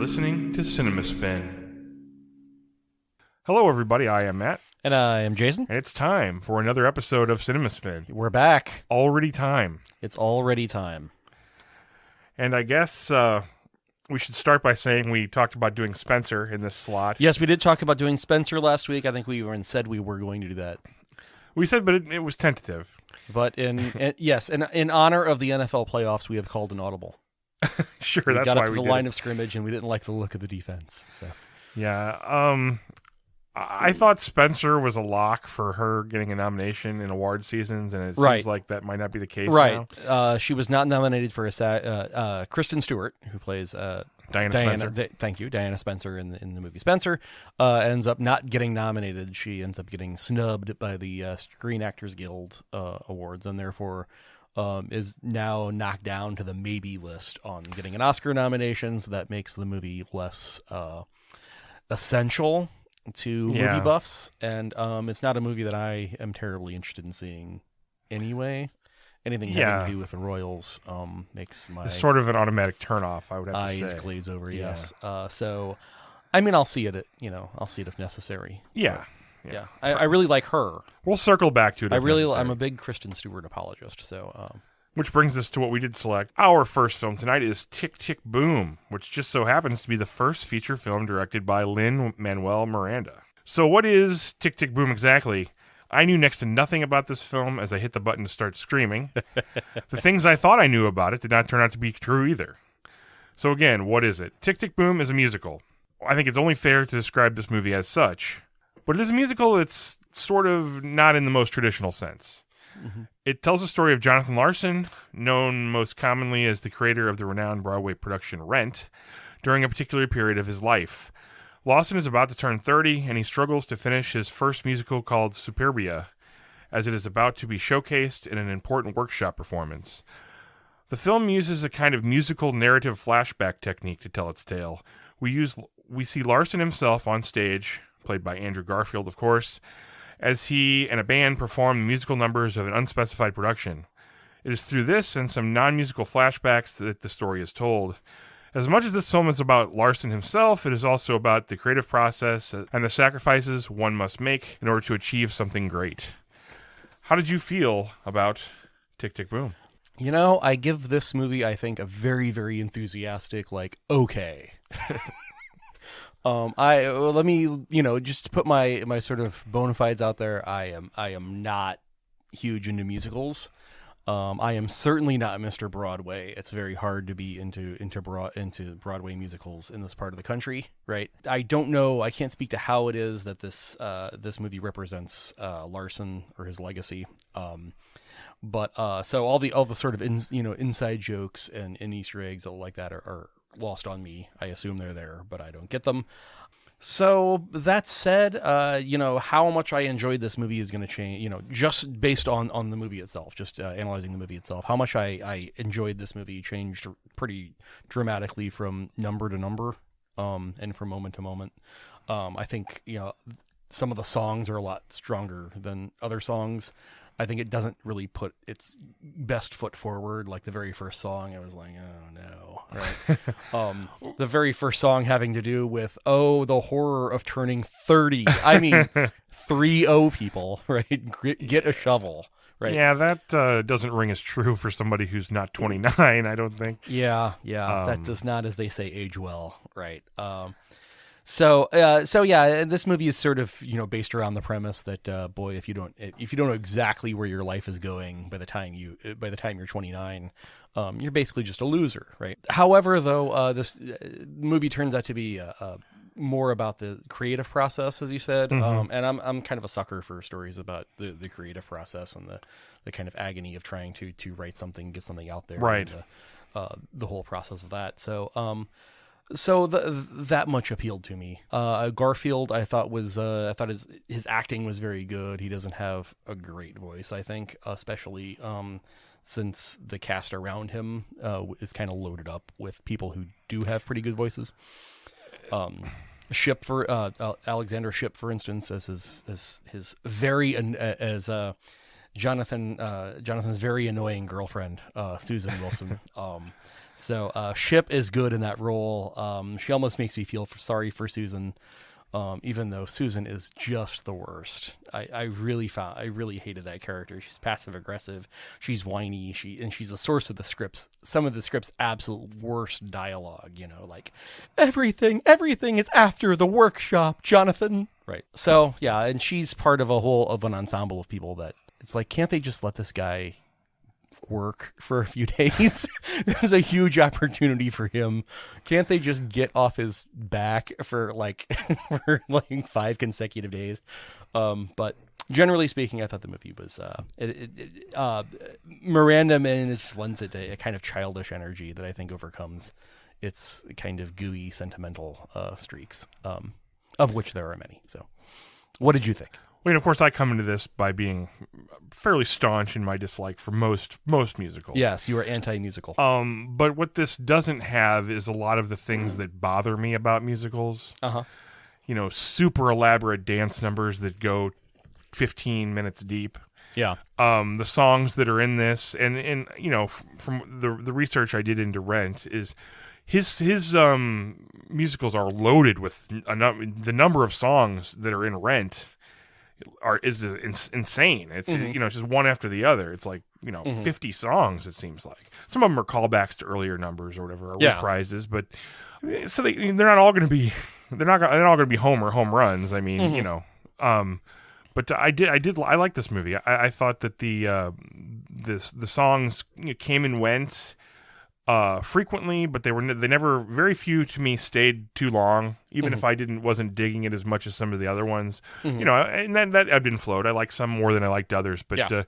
listening to Cinema Spin. Hello, everybody. I am Matt. And I am Jason. And it's time for another episode of Cinema Spin. We're back. Already time. It's already time. And I guess we should start by saying we talked about doing Spencer in this slot. Yes, we did talk about doing Spencer last week. I think we said we were going to do that. We said, but it was tentative. But in honor of the NFL playoffs, we have called an audible. Sure, we that's got why up to we the did line it. of scrimmage, and we didn't like the look of the defense. So yeah, I thought Spencer was a lock for her getting a nomination in award seasons, and it seems like that might not be the case now. She was not nominated for Kristen Stewart, who plays Diana Spencer. Thank you, Diana Spencer in the movie Spencer, ends up not getting nominated. She ends up getting snubbed by the Screen Actors Guild Awards, and therefore is now knocked down to the maybe list on getting an Oscar nomination. So that makes the movie less essential to movie buffs, and it's not a movie that I am terribly interested in seeing anyway. Anything having to do with the Royals makes my it's sort of an automatic turnoff, I would have to say. Eyes glaze over. Yeah. Yes. So, I mean, I'll see it. I'll see it if necessary. Yeah. Yeah. I really like her. We'll circle back to it. I'm a big Kristen Stewart apologist. So, which brings us to what we did select. Our first film tonight is Tick, Tick, Boom, which just so happens to be the first feature film directed by Lin-Manuel Miranda. So what is Tick, Tick, Boom exactly? I knew next to nothing about this film as I hit the button to start screaming. The things I thought I knew about it did not turn out to be true either. So again, what is it? Tick, Tick, Boom is a musical. I think it's only fair to describe this movie as such. But it is a musical that's sort of not in the most traditional sense. Mm-hmm. It tells the story of Jonathan Larson, known most commonly as the creator of the renowned Broadway production Rent, during a particular period of his life. Lawson is about to turn 30, and he struggles to finish his first musical called Superbia, as it is about to be showcased in an important workshop performance. The film uses a kind of musical narrative flashback technique to tell its tale. We see Larson himself on stage, played by Andrew Garfield, of course, as he and a band perform the musical numbers of an unspecified production. It is through this and some non-musical flashbacks that the story is told. As much as this film is about Larson himself, it is also about the creative process and the sacrifices one must make in order to achieve something great. How did you feel about Tick, Tick, Boom? I give this movie, I think, a very, very enthusiastic, okay. Let me, just to put my sort of bona fides out there, I am not huge into musicals. I am certainly not Mr. Broadway. It's very hard to be into Broadway musicals in this part of the country, right? I don't know. I can't speak to how it is that this movie represents Larson or his legacy. But so all the sort of inside jokes and Easter eggs all like that are lost on me. I assume they're there, but I don't get them. So that said, how much I enjoyed this movie is going to change, just based on the movie itself, just analyzing the movie itself. How much I enjoyed this movie changed pretty dramatically from number to number, and from moment to moment. I think, some of the songs are a lot stronger than other songs. I think it doesn't really put its best foot forward. Like the very first song, I was like, oh no. Right? The very first song having to do with, the horror of turning 30. I mean, 30 people, right? Get a shovel, right? Yeah, that doesn't ring as true for somebody who's not 29, I don't think. Yeah. That does not, as they say, age well, right? So yeah, this movie is sort of, based around the premise that, if you don't know exactly where your life is going by the time you're 29, you're basically just a loser, right? However, though, this movie turns out to be more about the creative process, as you said, and I'm kind of a sucker for stories about the creative process and the kind of agony of trying to write something, get something out there, right? And, the whole process of that. So that much appealed to me. Garfield, I thought his acting was very good. He doesn't have a great voice, I think, especially since the cast around him is kind of loaded up with people who do have pretty good voices. Alexander Shipp, for instance, as his very as Jonathan's very annoying girlfriend, Susan Wilson. So Ship is good in that role. She almost makes me feel sorry for Susan, even though Susan is just the worst. I really hated that character. She's passive aggressive. She's whiny. She's the source of the scripts. Some of the script's absolute worst dialogue. Like everything is after the workshop, Jonathan. Right. So yeah, and she's part of an ensemble of people that it's like, can't they just let this guy work for a few days? This is a huge opportunity for him. Can't they just get off his back for like 5 consecutive days? But generally speaking, I thought the movie was Miranda just lends it a kind of childish energy that I think overcomes its kind of gooey sentimental streaks, of which there are many. So what did you think? I mean, of course, I come into this by being fairly staunch in my dislike for most musicals. Yes, you are anti-musical. But what this doesn't have is a lot of the things that bother me about musicals. Super elaborate dance numbers that go 15 minutes deep. Yeah. The songs that are in this, and from the research I did into Rent is his musicals are loaded with the number of songs that are in Rent. Is insane. It's it's just one after the other. It's like 50 songs. It seems like some of them are callbacks to earlier numbers or whatever, or reprises. But so they're not all going to be all going to be home runs. I mean, but I like this movie. I thought that the songs came and went frequently, but they never, very few to me stayed too long, even if I wasn't digging it as much as some of the other ones. And that ebbed and flowed. I liked some more than I liked others, but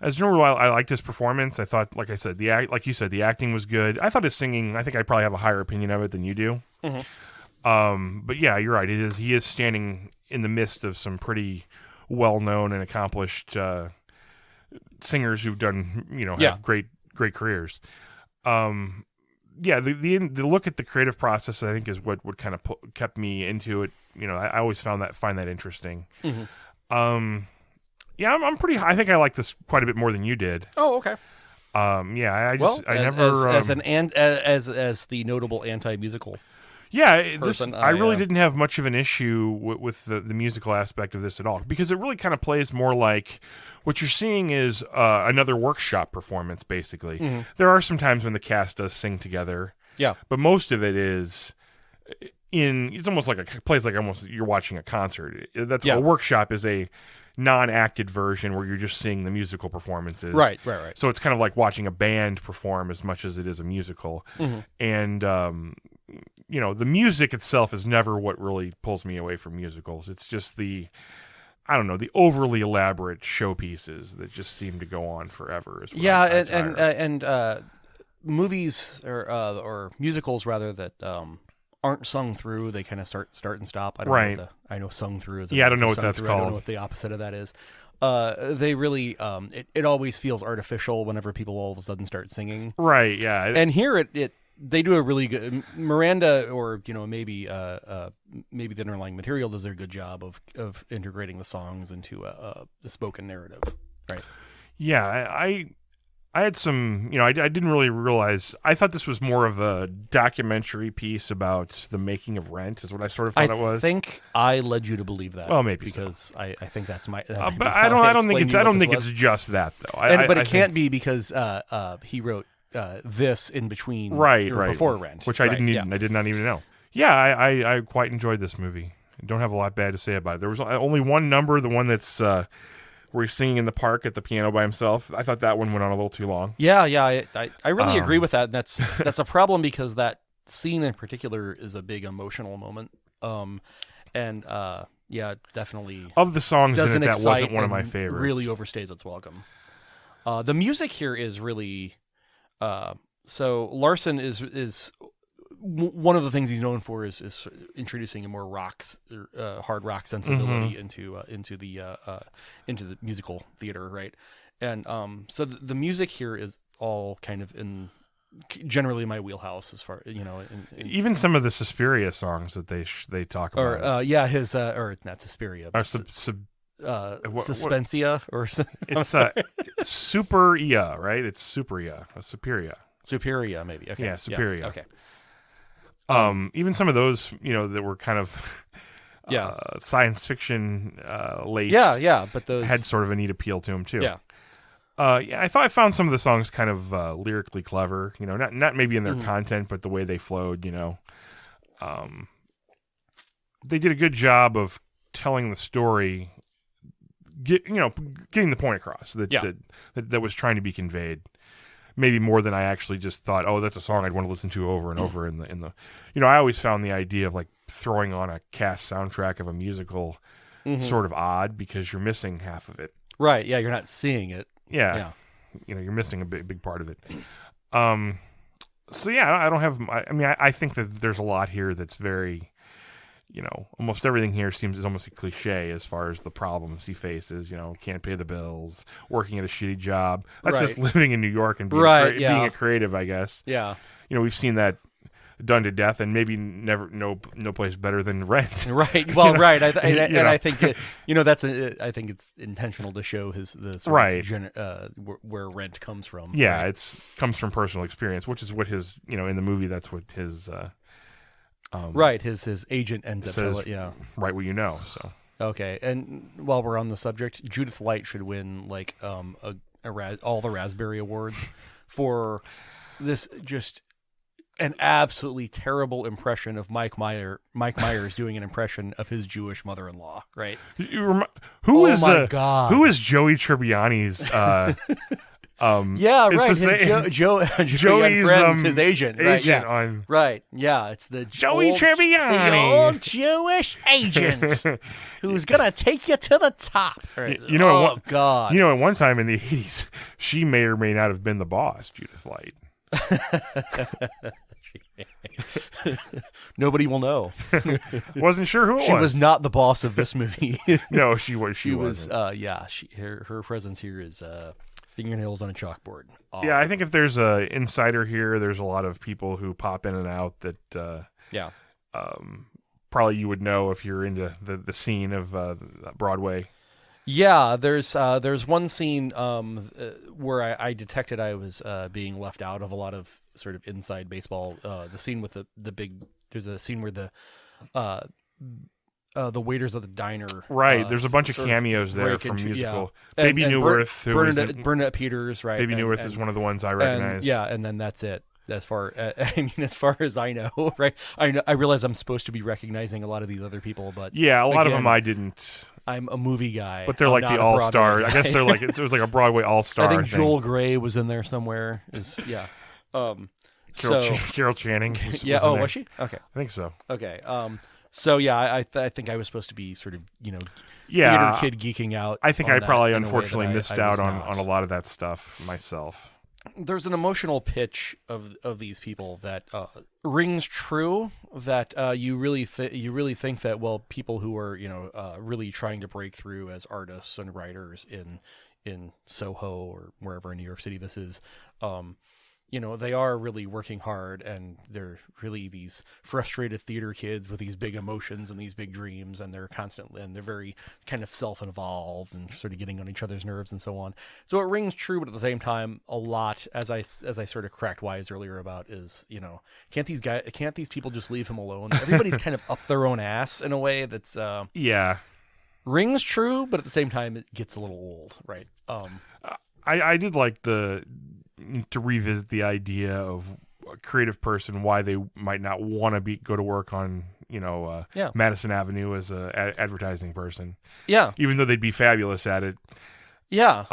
as general, I liked his performance. I thought, like I said, like you said, the acting was good. I thought his singing, I think I probably have a higher opinion of it than you do. But yeah, you're right. He is standing in the midst of some pretty well-known and accomplished singers who've done, have great careers. The look at the creative process, I think, is what kind of kept me into it. I always find that interesting. I'm pretty high. I think I like this quite a bit more than you did. Oh, okay. I never as the notable anti-musical. Yeah, I really didn't have much of an issue with the musical aspect of this at all, because it really kind of plays more like what you're seeing is another workshop performance, basically. There are some times when the cast does sing together, but most of it is it's almost like plays like almost you're watching a concert. A workshop is a non-acted version where you're just seeing the musical performances. Right. So it's kind of like watching a band perform as much as it is a musical. And the music itself is never what really pulls me away from musicals. It's just the overly elaborate showpieces that just seem to go on forever. And movies or musicals rather that aren't sung through, they kind of start and stop. I don't know I know sung through is. I don't know what that's called. I don't know what the opposite of that is. They really it always feels artificial whenever people all of a sudden start singing. Right. Yeah. And here they do a really good Miranda, or maybe the underlying material does a good job of integrating the songs into the spoken narrative, right? Yeah, I had some, I didn't really realize. I thought this was more of a documentary piece about the making of Rent, is what I sort of thought it was. I think I led you to believe that. Well, maybe because so. I think that's my. But I don't think it's just that though. But it can't be because he wrote this in between, right, before Rent, which I didn't. I did not even know. Yeah, I quite enjoyed this movie. I don't have a lot bad to say about it. There was only one number, the one that's where he's singing in the park at the piano by himself. I thought that one went on a little too long. Yeah, I really agree with that. And that's a problem because that scene in particular is a big emotional moment. Definitely. Of the songs in it, that wasn't one of my favorites. Really overstays its welcome. The music here is really. So Larson is one of the things he's known for is introducing a more hard rock sensibility into the musical theater, right? And so the music here is all kind of generally my wheelhouse as far even some of the Suspiria songs that they talk about. Or not Suspiria, but Suspensia or something. It's Superia, right? It's Superia, Superia, maybe. Okay. Yeah, Superia. Yeah. Okay. Even some of those, that were kind of science fiction laced. Yeah, but those had sort of a neat appeal to them too. Yeah. I thought I found some of the songs kind of lyrically clever. Not maybe in their content, but the way they flowed. They did a good job of telling the story. Getting the point across that was trying to be conveyed. Maybe more than I actually just thought, oh, that's a song I'd want to listen to over and over in the I always found the idea of like throwing on a cast soundtrack of a musical sort of odd because you're missing half of it. Right. Yeah. You're not seeing it. Yeah. You're missing a big part of it. So yeah, I don't have, I think that there's a lot here that's very, almost everything here is almost a cliche as far as the problems he faces, can't pay the bills, working at a shitty job. That's just living in New York and being a creative, I guess. Yeah. We've seen that done to death, and maybe never no place better than Rent. Right. Well, right. I think I think it's intentional to show the sort of where Rent comes from. Yeah, right? It's comes from personal experience, which is what his in the movie. That's what his his agent ends up telling, right what So okay, and while we're on the subject, Judith Light should win like all the Raspberry Awards for this just an absolutely terrible impression of Mike Myers doing an impression of his Jewish mother-in-law, right? Who is Joey Tribbiani's yeah, right. Joey's friends, his agent. Right. Yeah, it's the Joey Tribbiani, the old Jewish agent who's gonna take you to the top. Right. God. At one time in the 80s, she may or may not have been the boss, Judith Light. Nobody will know. Wasn't sure who it was. She was not the boss of this movie. No, she was. She was. Her presence here is fingernails on a chalkboard. Yeah, I think if there's a insider here, there's a lot of people who pop in and out that. Probably you would know if you're into the scene of Broadway. Yeah, there's one scene where I detected I was being left out of a lot of sort of inside baseball. The scene with the big. There's a scene where the waiters of the diner. Right, there's a bunch of cameos there from musical. Baby Newirth, Bernadette Peters. Right, Baby Newirth is one of the ones I recognize. And then that's it. As far as I know, right? I realize I'm supposed to be recognizing a lot of these other people, but a lot of them I didn't. I'm a movie guy, but they're like the all stars. I guess they're like it was like a Broadway all star. I think Joel Grey was in there somewhere. Carol Channing. Was she? Okay, I think so. Okay. So I think I was supposed to be sort of theater kid geeking out. I think I probably unfortunately missed out on a lot of that stuff myself. There's an emotional pitch of these people that rings true. That you really think that people who are really trying to break through as artists and writers in Soho or wherever in New York City this is, they are really working hard, and they're really these frustrated theater kids with these big emotions and these big dreams, and they're very kind of self-involved and sort of getting on each other's nerves and so on. So it rings true, but at the same time, a lot, as I sort of cracked wise earlier about, is can't these people just leave him alone? Everybody's kind of up their own ass in a way that's rings true, but at the same time, it gets a little old, right? I did like to revisit the idea of a creative person, why they might not want to go to work on Madison Avenue as a advertising person. Yeah, even though they'd be fabulous at it. Yeah.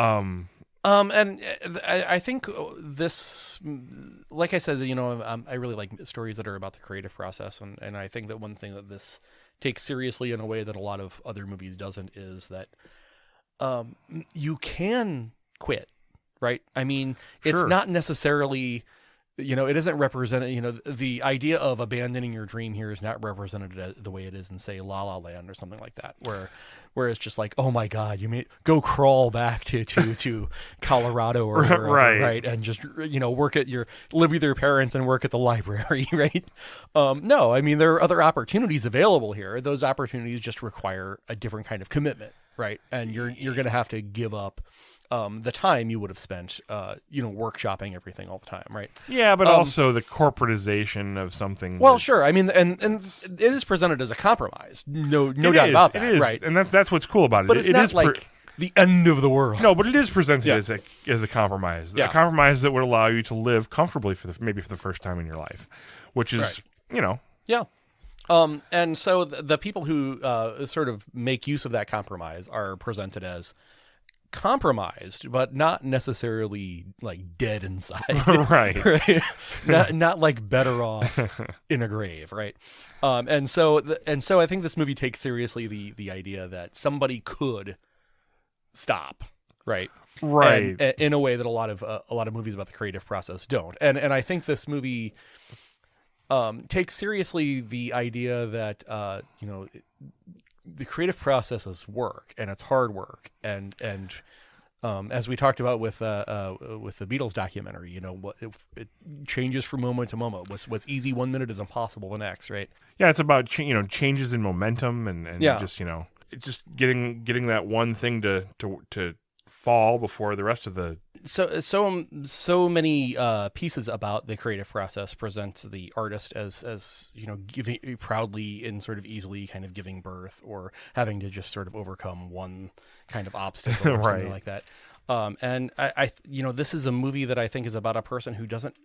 And I think this, like I said, I really like stories that are about the creative process, and I think that one thing that this takes seriously in a way that a lot of other movies doesn't is that you can quit. Right. I mean, it's not necessarily, it isn't represented, the idea of abandoning your dream here is not represented the way it is in, say, La La Land or something like that, where it's just like, oh my God, you may go crawl back to Colorado or wherever, right? And just, live with your parents and work at the library, right? No, I mean, there are other opportunities available here. Those opportunities just require a different kind of commitment. right? And you're going to have to give up the time you would have spent, workshopping everything all the time, right? Yeah, but also the corporatization of something. Well, sure. I mean, and it is presented as a compromise. No doubt about that, it is. right? And that's what's cool about it. But it's not like the end of the world. No, but it is presented as a compromise. Yeah. A compromise that would allow you to live comfortably for the first time in your life, which is, Yeah. And so the people who sort of make use of that compromise are presented as compromised, but not necessarily like dead inside. Right. Right? Not like better off in a grave, right? And so I think this movie takes seriously the idea that somebody could stop, right? Right. And in a way that a lot of movies about the creative process don't. And I think this movie takes seriously the idea that the creative process is work, and it's hard work, and as we talked about with the Beatles documentary, what it changes from moment to moment. What's easy one minute is impossible the next, right? Yeah, it's about changes in momentum and just getting that one thing to fall before the rest of the. So many pieces about the creative process presents the artist as giving proudly and sort of easily kind of giving birth, or having to just sort of overcome one kind of obstacle or Right. something like that. And I this is a movie that I think is about a person who doesn't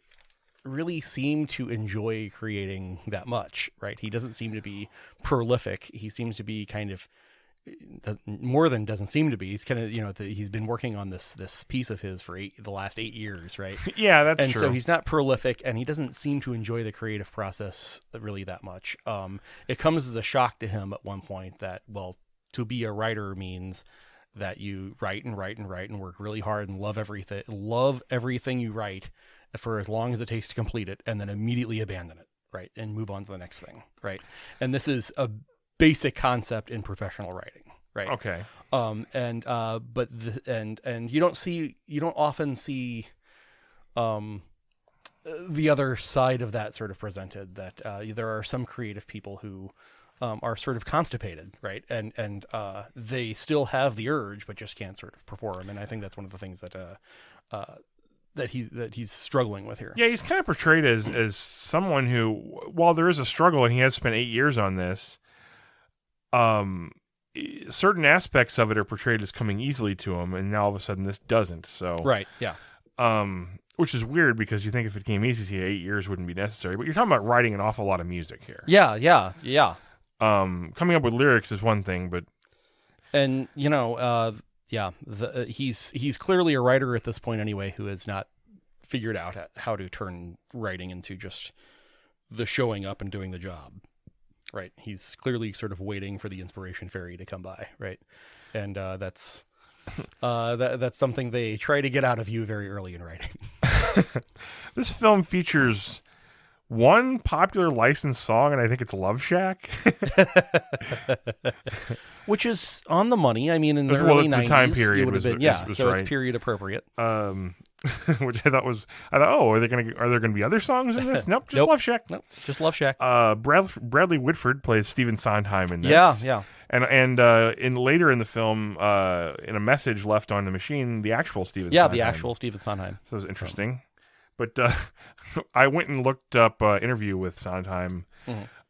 really seem to enjoy creating that much, right? He doesn't seem to be prolific. He seems to be kind of more than doesn't seem to be. He's kind of, he's been working on this piece of his for the last 8 years, right? Yeah, that's and true. So he's not prolific, and he doesn't seem to enjoy the creative process really that much. It comes as a shock to him at one point that, well, to be a writer means that you write and write and write and work really hard and love everything you write for as long as it takes to complete it, and then immediately abandon it, right? And move on to the next thing, right? And this is a basic concept in professional writing, right? Okay. And you don't often see the other side of that sort of presented, that there are some creative people who are sort of constipated, right? And they still have the urge, but just can't sort of perform. And I think that's one of the things that he's struggling with here. Yeah, he's kind of portrayed as someone who, while there is a struggle and he has spent 8 years on this, certain aspects of it are portrayed as coming easily to him, and now all of a sudden this doesn't. So right, yeah. Which is weird, because you think if it came easy to you, 8 years wouldn't be necessary. But you're talking about writing an awful lot of music here. Yeah. Coming up with lyrics is one thing, but he's clearly a writer at this point anyway, who has not figured out how to turn writing into just the showing up and doing the job. Right. He's clearly sort of waiting for the inspiration fairy to come by. Right. And that's something they try to get out of you very early in writing. This film features one popular licensed song, and I think it's Love Shack. Which is on the money. I mean, in the early 90s, time period, it would have been, so right. It's period appropriate. Which I thought, are there going to be other songs in this? Nope, just Love Shack. Nope, just Love Shack. Bradley Whitford plays Stephen Sondheim in this. Yeah. And later in the film, in a message left on the machine, the actual Stephen Sondheim. Yeah, the actual Stephen Sondheim. So it was interesting. But I went and looked up interview with Sondheim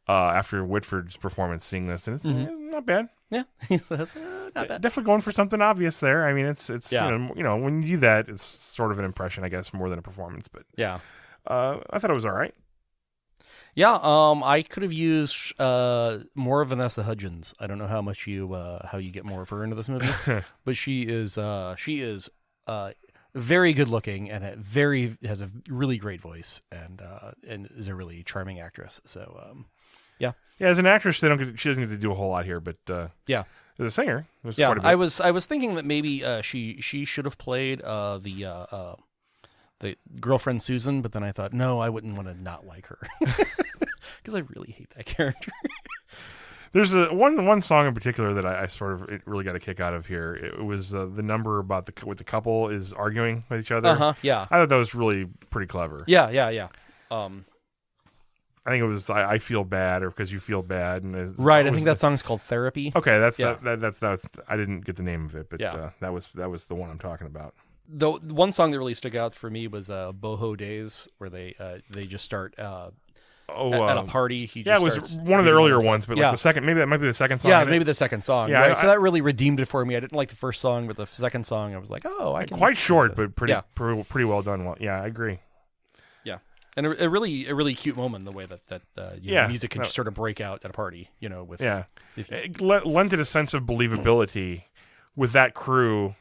after Whitford's performance, seeing this, and it's not bad. Yeah, that's not bad. Definitely going for something obvious there. I mean, it's when you do that, it's sort of an impression, I guess, more than a performance. But yeah, I thought it was all right. Yeah, I could have used more Vanessa Hudgens. I don't know how much how you get more of her into this movie, but she is very good looking and has a really great voice, and is a really charming actress. So yeah, as an actress, she doesn't get to do a whole lot here, but as a singer, it was quite a bit. I was thinking that maybe she should have played the girlfriend Susan, but then I thought, no, I wouldn't want to not like her because I really hate that character. There's one song in particular that I sort of really got a kick out of here. It was the number about what the couple is arguing with each other. Yeah. I thought that was really pretty clever. Yeah. I think it was I Feel Bad or Because You Feel Bad. And right, I think that song's called Therapy. Okay, that's I didn't get the name of it, but that was the one I'm talking about. The one song that really stuck out for me was Boho Days, where they just start at a party. It was one of the earlier ones, but like the second, maybe that might be the second song. Yeah, maybe the second song. Yeah, right? So that really redeemed it for me. I didn't like the first song, but the second song, I was like, oh, I can. Quite short, but pretty well done. Well, yeah, I agree. Yeah, and a really cute moment, the way that music can just sort of break out at a party. With it lent it a sense of believability with that crew.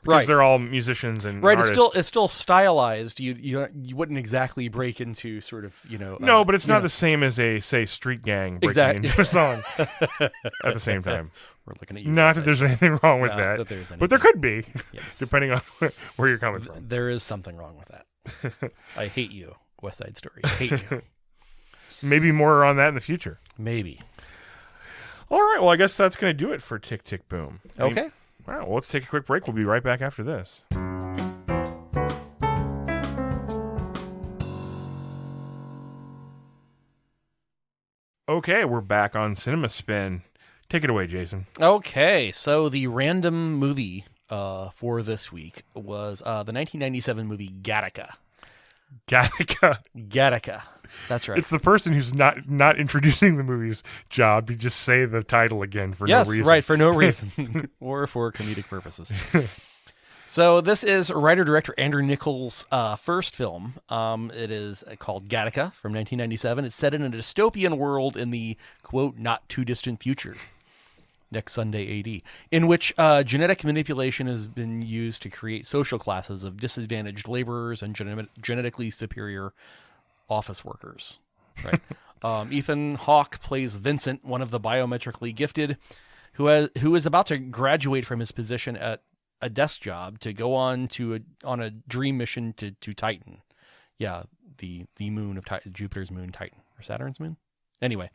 Because right. they're all musicians and right. artists. It's still stylized. You wouldn't exactly break into sort of No, but it's not the same as a Street Gang breaking into a song at the same time. We're looking at you. Not that there's anything wrong with that, but there could be, depending on where you're coming from. There is something wrong with that. I hate you, West Side Story. I hate you. Maybe more on that in the future. Maybe. All right. Well, I guess that's going to do it for Tick Tick Boom. Okay. All right, well, let's take a quick break. We'll be right back after this. Okay, we're back on Cinema Spin. Take it away, Jason. Okay, so the random movie for this week was the 1997 movie Gattaca. Gattaca. That's right. It's the person who's not introducing the movie's job. You just say the title again for no reason. Yes, right, for no reason. Or for comedic purposes. So this is writer-director Andrew Nichols' first film. It is called Gattaca from 1997. It's set in a dystopian world in the, quote, not too distant future. Next Sunday AD, in which genetic manipulation has been used to create social classes of disadvantaged laborers and genetically superior office workers. Right. Ethan Hawke plays Vincent, one of the biometrically gifted, who is about to graduate from his position at a desk job to go on a dream mission to Titan. Yeah, the moon of Jupiter's moon, Titan, or Saturn's moon. Anyway,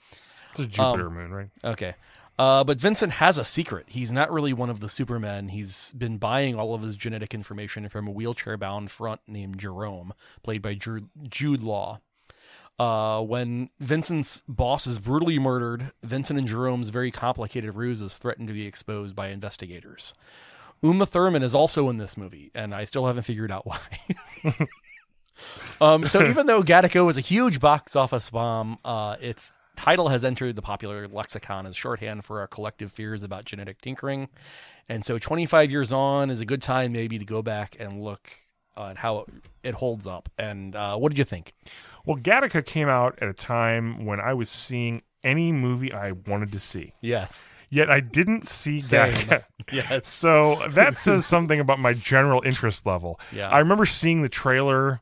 it's a Jupiter moon, right? Okay. But Vincent has a secret. He's not really one of the supermen. He's been buying all of his genetic information from a wheelchair-bound front named Jerome, played by Jude Law. When Vincent's boss is brutally murdered, Vincent and Jerome's very complicated ruses threaten to be exposed by investigators. Uma Thurman is also in this movie, and I still haven't figured out why. So even though Gattaca was a huge box office bomb, its title has entered the popular lexicon as shorthand for our collective fears about genetic tinkering. And so 25 years on is a good time maybe to go back and look at how it holds up. And what did you think? Well, Gattaca came out at a time when I was seeing any movie I wanted to see. Yes. Yet I didn't see Gattaca. Yes. So that says something about my general interest level. Yeah. I remember seeing the trailer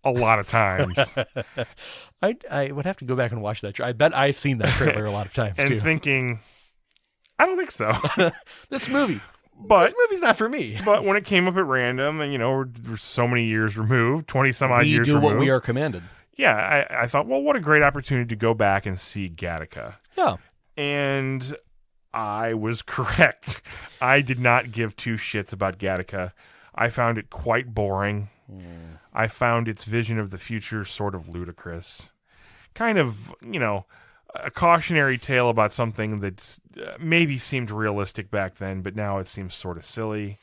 a lot of times. I would have to go back and watch that. I bet I've seen that trailer a lot of times, and too. Thinking, I don't think so. This movie's not for me. But when it came up at random, and, we're so many years removed, 20-some-odd years removed. We do what we are commanded. Yeah, I thought, well, what a great opportunity to go back and see Gattaca. Yeah. And I was correct. I did not give two shits about Gattaca. I found it quite boring. I found its vision of the future sort of ludicrous. Kind of, a cautionary tale about something that maybe seemed realistic back then, but now it seems sort of silly.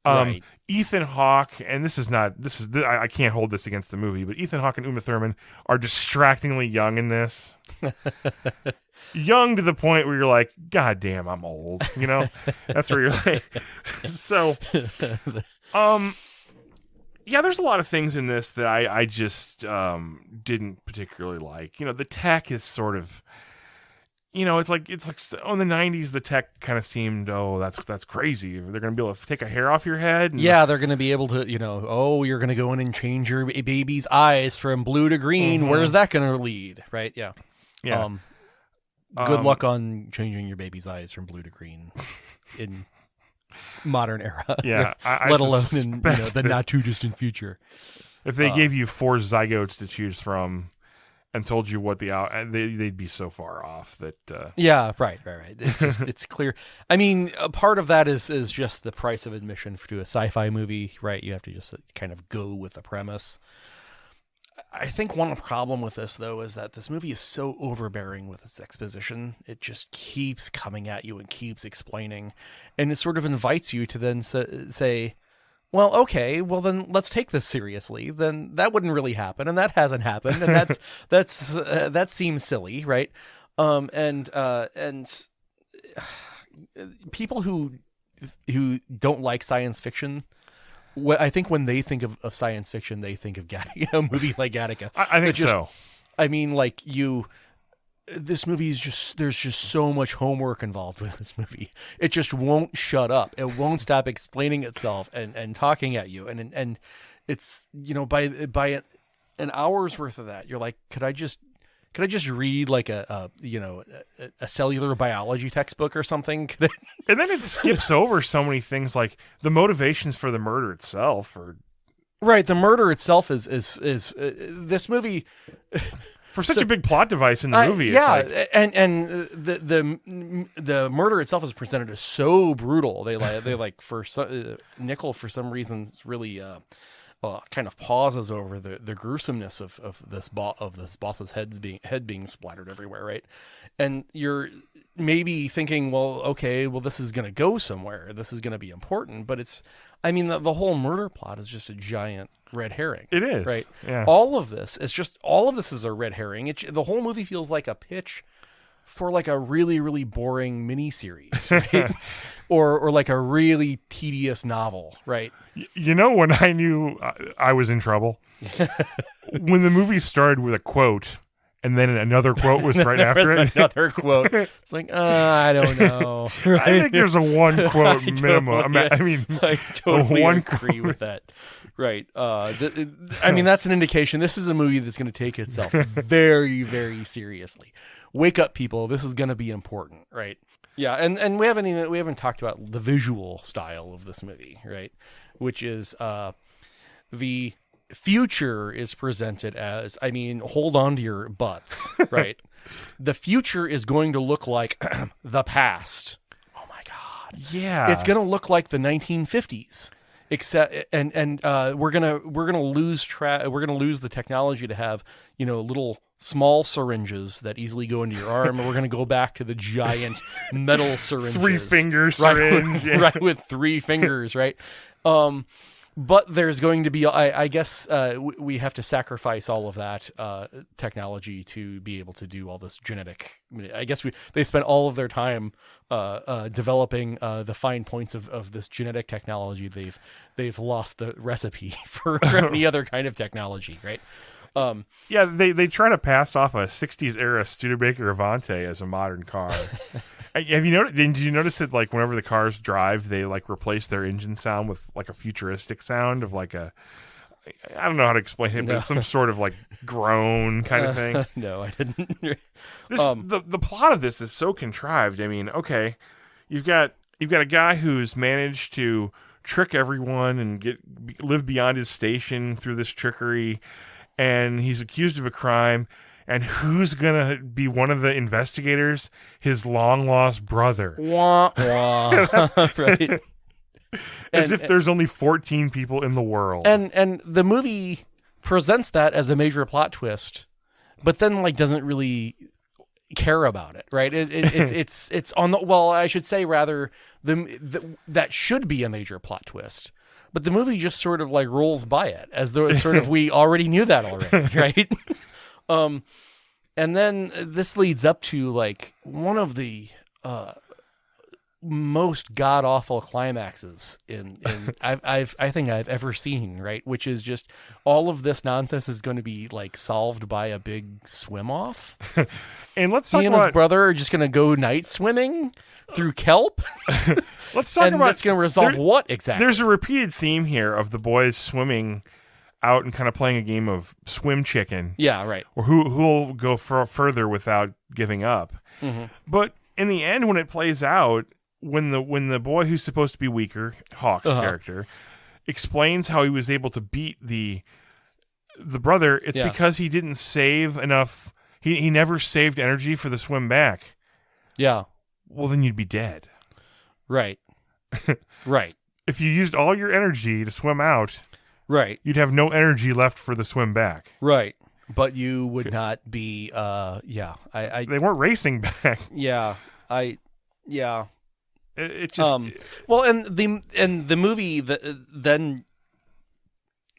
Right. Ethan Hawke, and I can't hold this against the movie, but Ethan Hawke and Uma Thurman are distractingly young in this. Young to the point where you're like, God damn, I'm old. That's where you're like. So, yeah, there's a lot of things in this that I just didn't particularly like. The tech is sort of, it's like in the 90s, the tech kind of seemed, that's crazy. They're going to be able to take a hair off your head. Yeah, they're going to be able to, you're going to go in and change your baby's eyes from blue to green. Mm-hmm. Where's that going to lead? Right? Yeah. Yeah. Good luck on changing your baby's eyes from blue to green in modern era. Yeah. Let alone in the not too distant future. If they gave you 4 zygotes to choose from and told you what they'd be so far off that. Yeah, right. It's just, it's clear. I mean, a part of that is just the price of admission to a sci-fi movie, right? You have to just kind of go with the premise. I think one problem with this, though, is that this movie is so overbearing with its exposition. It just keeps coming at you and keeps explaining. And it sort of invites you to then say, well, okay, well, then let's take this seriously. Then that wouldn't really happen. And that hasn't happened. And that seems silly, right? And people who don't like science fiction, I think when they think of science fiction, they think of a movie like Gattaca. I think so. I mean, like this movie is there's just so much homework involved with this movie. It just won't shut up. It won't stop explaining itself and talking at you. And it's, by an hour's worth of that, you're like, could I just read like a cellular biology textbook or something? And then it skips over so many things, like the motivations for the murder itself, or right. The murder itself is this movie for such a big plot device in the movie. Yeah, it's like, and the murder itself is presented as so brutal. They Nickel for some reason really kind of pauses over the gruesomeness of this boss's head being splattered everywhere, right? And you're maybe thinking, well, okay, this is going to go somewhere. This is going to be important, but the whole murder plot is just a giant red herring. It is, right? Yeah. All of this is a red herring. The whole movie feels like a pitch for like a really, really boring miniseries, right? or like a really tedious novel, right? When I knew I was in trouble? When the movie started with a quote, and then another quote was right after it. Another quote. It's like, I don't know. Right? I think there's a one quote minimum. I totally agree with that. Right. That's an indication. This is a movie that's going to take itself very, very seriously. Wake up, people. This is going to be important, right? Yeah, and we haven't talked about the visual style of this movie, right? Which is the future is presented as, hold on to your butts, right? The future is going to look like the past. Oh my God. Yeah. It's going to look like the 1950s. Except we're gonna lose the technology to have little small syringes that easily go into your arm, and we're gonna go back to the giant metal syringes, 3-finger syringe, right, with 3 fingers, right? But there's going to be, I guess, we have to sacrifice all of that technology to be able to do all this genetic. I guess they spent all of their time developing the fine points of this genetic technology. They've lost the recipe for any other kind of technology, right? Yeah, they try to pass off a 60s era Studebaker Avante as a modern car. Have you noticed? Did you notice that, like, whenever the cars drive, they like replace their engine sound with like a futuristic sound of like I don't know how to explain it, but it's some sort of like groan kind of thing. No, I didn't. The plot of this is so contrived. Okay, you've got a guy who's managed to trick everyone and live beyond his station through this trickery, and he's accused of a crime. And who's going to be one of the investigators? His long-lost brother. Wah, wah. Right. As if there's only 14 people in the world. And the movie presents that as a major plot twist, but then doesn't really care about it, right? It's on the, well, I should say rather, that should be a major plot twist. But the movie just sort of rolls by it as though it's sort of we already knew that already, right? And then this leads up to one of the most god awful climaxes I think I've ever seen, right? Which is just all of this nonsense is going to be solved by a big swim off. And let's talk he and his brother are just going to go night swimming through kelp. Let's talk and about that's going to resolve what exactly? There's a repeated theme here of the boys swimming out and kind of playing a game of swim chicken. Yeah, right. Or who'll go further without giving up. Mm-hmm. But in the end, when it plays out, when the boy who's supposed to be weaker, Hawk's character, explains how he was able to beat the brother, it's because he didn't save enough. He never saved energy for the swim back. Yeah. Well, then you'd be dead. Right. Right. If you used all your energy to swim out, Right. You'd have no energy left for the swim back. Right. But you would not be, I They weren't racing back. yeah, It just, well, and the movie, then,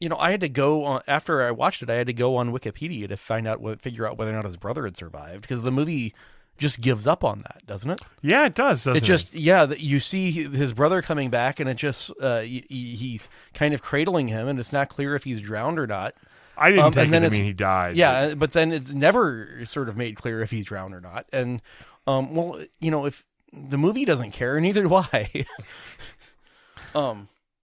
I had to go on, after I watched it, I had to go on Wikipedia to figure out whether or not his brother had survived, because the movie just gives up on that, doesn't it? Yeah, it does, doesn't it? Just, you see his brother coming back, and it just, he's kind of cradling him, and it's not clear if he's drowned or not. I didn't take it to mean he died. Yeah, but then it's never sort of made clear if he's drowned or not. And, if the movie doesn't care, neither do I.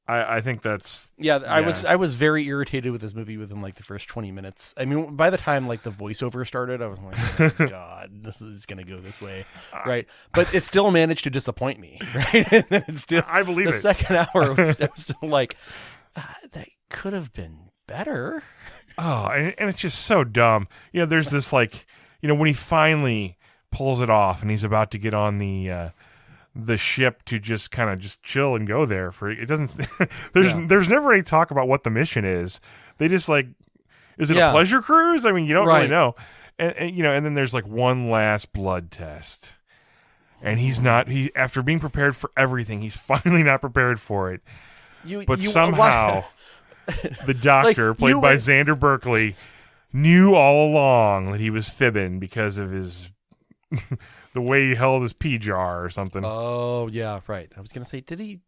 I think that's... Yeah, I was very irritated with this movie within, like, the first 20 minutes. I mean, by the time, like, the voiceover started, I was like, oh, my God, this is going to go this way, right? But it still managed to disappoint me, right? And then I believe the second hour was still like, that could have been better. Oh, and it's just so dumb. There's this, like, when he finally pulls it off and he's about to get on the ship to just kind of just chill and go there for it doesn't. There's never any talk about what the mission is. They just like, is it a pleasure cruise? I mean, you don't really know. And and then there's like one last blood test, and he's not. After being prepared for everything, he's finally not prepared for it. Somehow. The doctor, played by Xander Berkeley, knew all along that he was fibbing because of his the way he held his pee jar or something. Oh yeah, right. I was gonna say, did he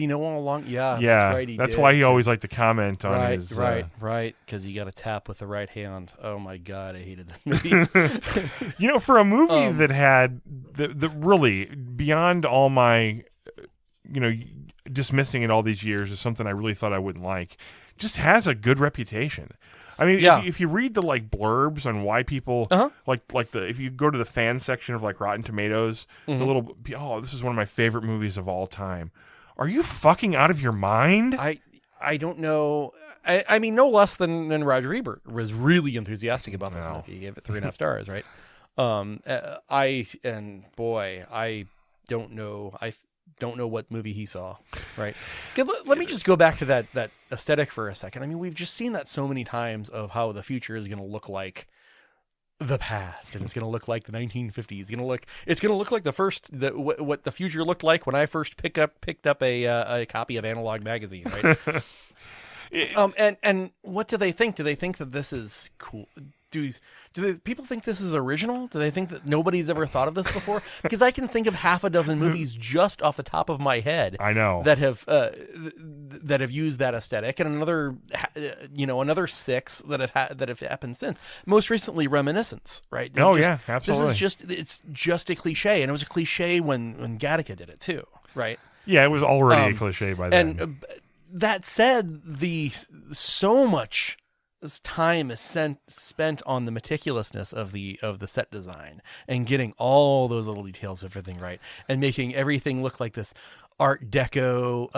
know all along? Yeah, that's right. That's why he always liked to comment on his right, because you got to tap with the right hand. Oh my God, I hated this movie. For a movie that had the really beyond all my, dismissing it all these years as something I really thought I wouldn't like, just has a good reputation. I mean, if you read the like blurbs on why people if you go to the fan section of like Rotten Tomatoes, the little this is one of my favorite movies of all time. Are you fucking out of your mind? I don't know. I mean, no less than Roger Ebert was really enthusiastic about this movie. He gave it 3.5 stars, right? I don't know. I don't know what movie he saw, right? Let me just go back to that aesthetic for a second. I mean, we've just seen that so many times of how the future is going to look like the past, and it's going to look like the 1950s. It's going to look like what the future looked like when I first picked up a copy of Analog magazine, right? And what do they think? Do they think that this is cool? Do people think this is original? Do they think that nobody's ever thought of this before? Because I can think of half a dozen movies just off the top of my head. I know that have used that aesthetic, and another 6 that have happened since. Most recently, Reminiscence, right? Absolutely. It's just a cliche, and it was a cliche when Gattaca did it too, right? Yeah, it was already a cliche by then. And that said, so much time is spent on the meticulousness of the set design and getting all those little details of everything right, and making everything look like this Art Deco,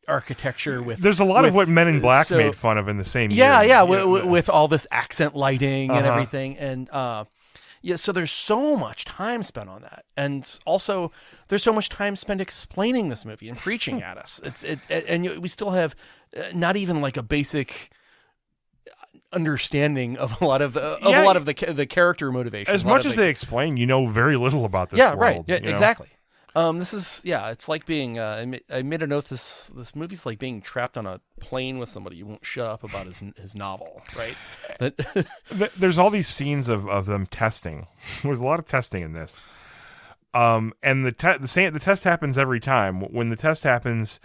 architecture. There's a lot of what Men in Black made fun of in the same year. With all this accent lighting and everything, and so there's so much time spent on that, and also there's so much time spent explaining this movie and preaching at us. We still have not even like a basic understanding of a lot of the character motivation. As much as they explain, very little about this world. Right. Yeah, exactly. This is it's like being. I made a note. This movie's like being trapped on a plane with somebody who won't shut up about his novel. Right. There's all these scenes of them testing. There's a lot of testing in this. And the test happens every time. When the test happens,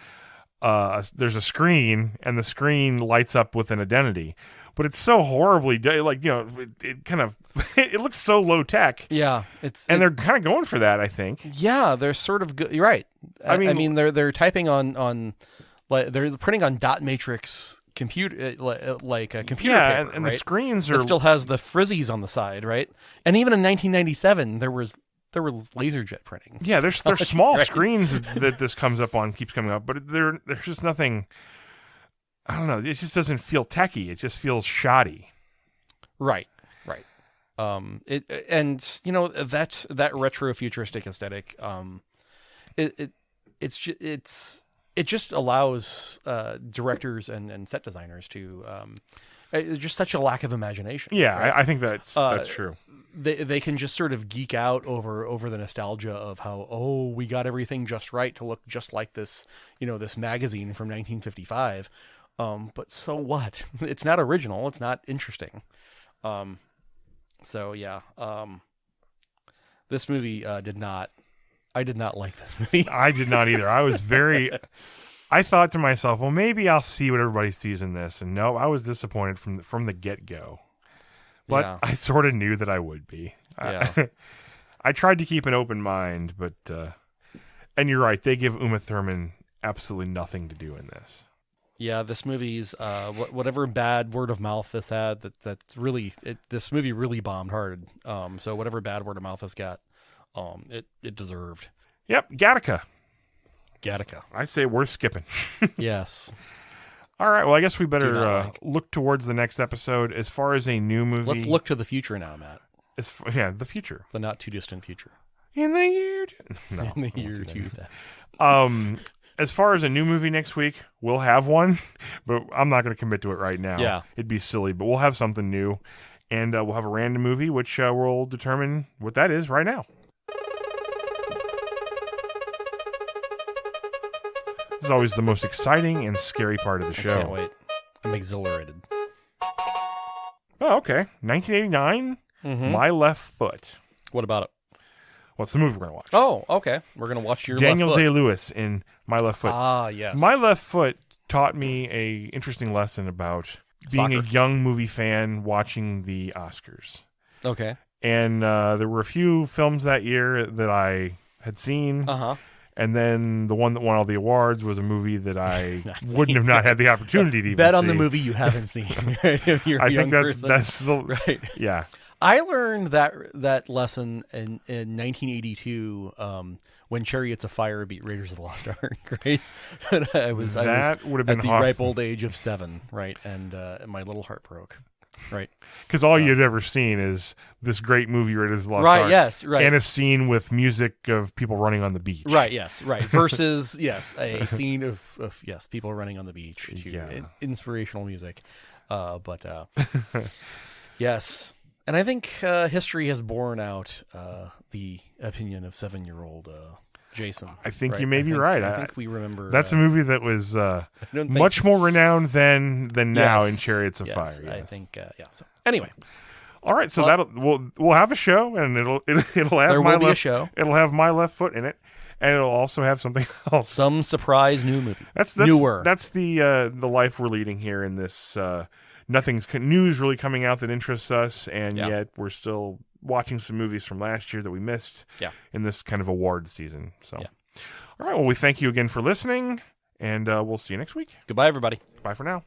there's a screen, and the screen lights up with an identity. But it's so horribly it kind of it looks so low tech. Yeah, they're kind of going for that, I think. Yeah, they're sort of good. You're right. I mean, they're typing on like they're printing on dot matrix computer like a computer paper, and right? The screens are. It still has the frizzies on the side, right? And even in 1997, there was LaserJet printing. Yeah, there's small screens that this keeps coming up, but there's just nothing. I don't know. It just doesn't feel techy. It just feels shoddy. Right. That retro futuristic aesthetic. It's it just allows directors and set designers to just such a lack of imagination. Yeah, right? I think that's true. They can just sort of geek out over the nostalgia of how, we got everything just right to look just like this, this magazine from 1955. But so what? It's not original. It's not interesting. So yeah. This movie I did not like this movie. I did not either. I thought to myself, well, maybe I'll see what everybody sees in this. And no, I was disappointed from the get-go. But Yeah. I sort of knew that I would be. Yeah. I tried to keep an open mind, but and you're right, they give Uma Thurman absolutely nothing to do in this. Yeah, this movie's whatever bad word of mouth this had, this movie really bombed hard. So whatever bad word of mouth this got, it deserved. Yep, Gattaca. Gattaca. I say we're skipping. Yes. All right, well, I guess we Do better not like. look towards the next episode. As far as a new movie, Let's look to the future now, Matt. The future. The not too distant future. In the year, no, In the I won't year do that. 2000. As far as a new movie next week, we'll have one, but I'm not going to commit to it right now. Yeah. It'd be silly, but we'll have something new, and we'll have a random movie, which we'll determine what that is right now. This is always the most exciting and scary part of the I show. can't wait. I'm exhilarated. Oh, okay. 1989, Mm-hmm. My Left Foot. What about it? What's the movie we're going to watch? Oh, okay. We're gonna watch your Daniel left foot. Day-Lewis in My Left Foot. Ah, yes. My Left Foot taught me a interesting lesson about being a Soccer. young movie fan watching the Oscars. Okay. And there were a few films that year that I had seen. Uh-huh. And then the one that won all the awards was a movie that I Not wouldn't have not had the opportunity to even Bet on the see. movie you haven't seen. If you're a I young think person. that's the right. yeah. I learned that lesson in 1982 when Chariots of Fire beat Raiders of the Lost Ark. Right, and I was Would have at been the hard. ripe old age of 7. Right, and my little heart broke. Right, Because all you'd ever seen is this great movie, Raiders of the Lost right, Ark. yes, right, And a scene with music of people running on the beach. right, yes, right. Versus a scene of people running on the beach to Yeah. inspirational music, but yes. And I think history has borne out the opinion of 7-year-old Jason. I think right? you may be right. I think we remember. That's a movie that was don't think- much more renowned than now in Yes, Chariots of yes, Fire. I Yes. think. Yeah. So anyway, All right, so Well- we'll have a show, and it'll have there my will be a left show. it'll have My Left Foot in it, and it'll also have something else. Some surprise new movie. That's newer. That's the life we're leading here in this. Nothing's news really coming out that interests us, and Yeah. yet we're still watching some movies from last year that we missed. Yeah. In this kind of award season. So, Yeah. All right. Well, we thank you again for listening, and we'll see you next week. Goodbye, everybody. Bye for now.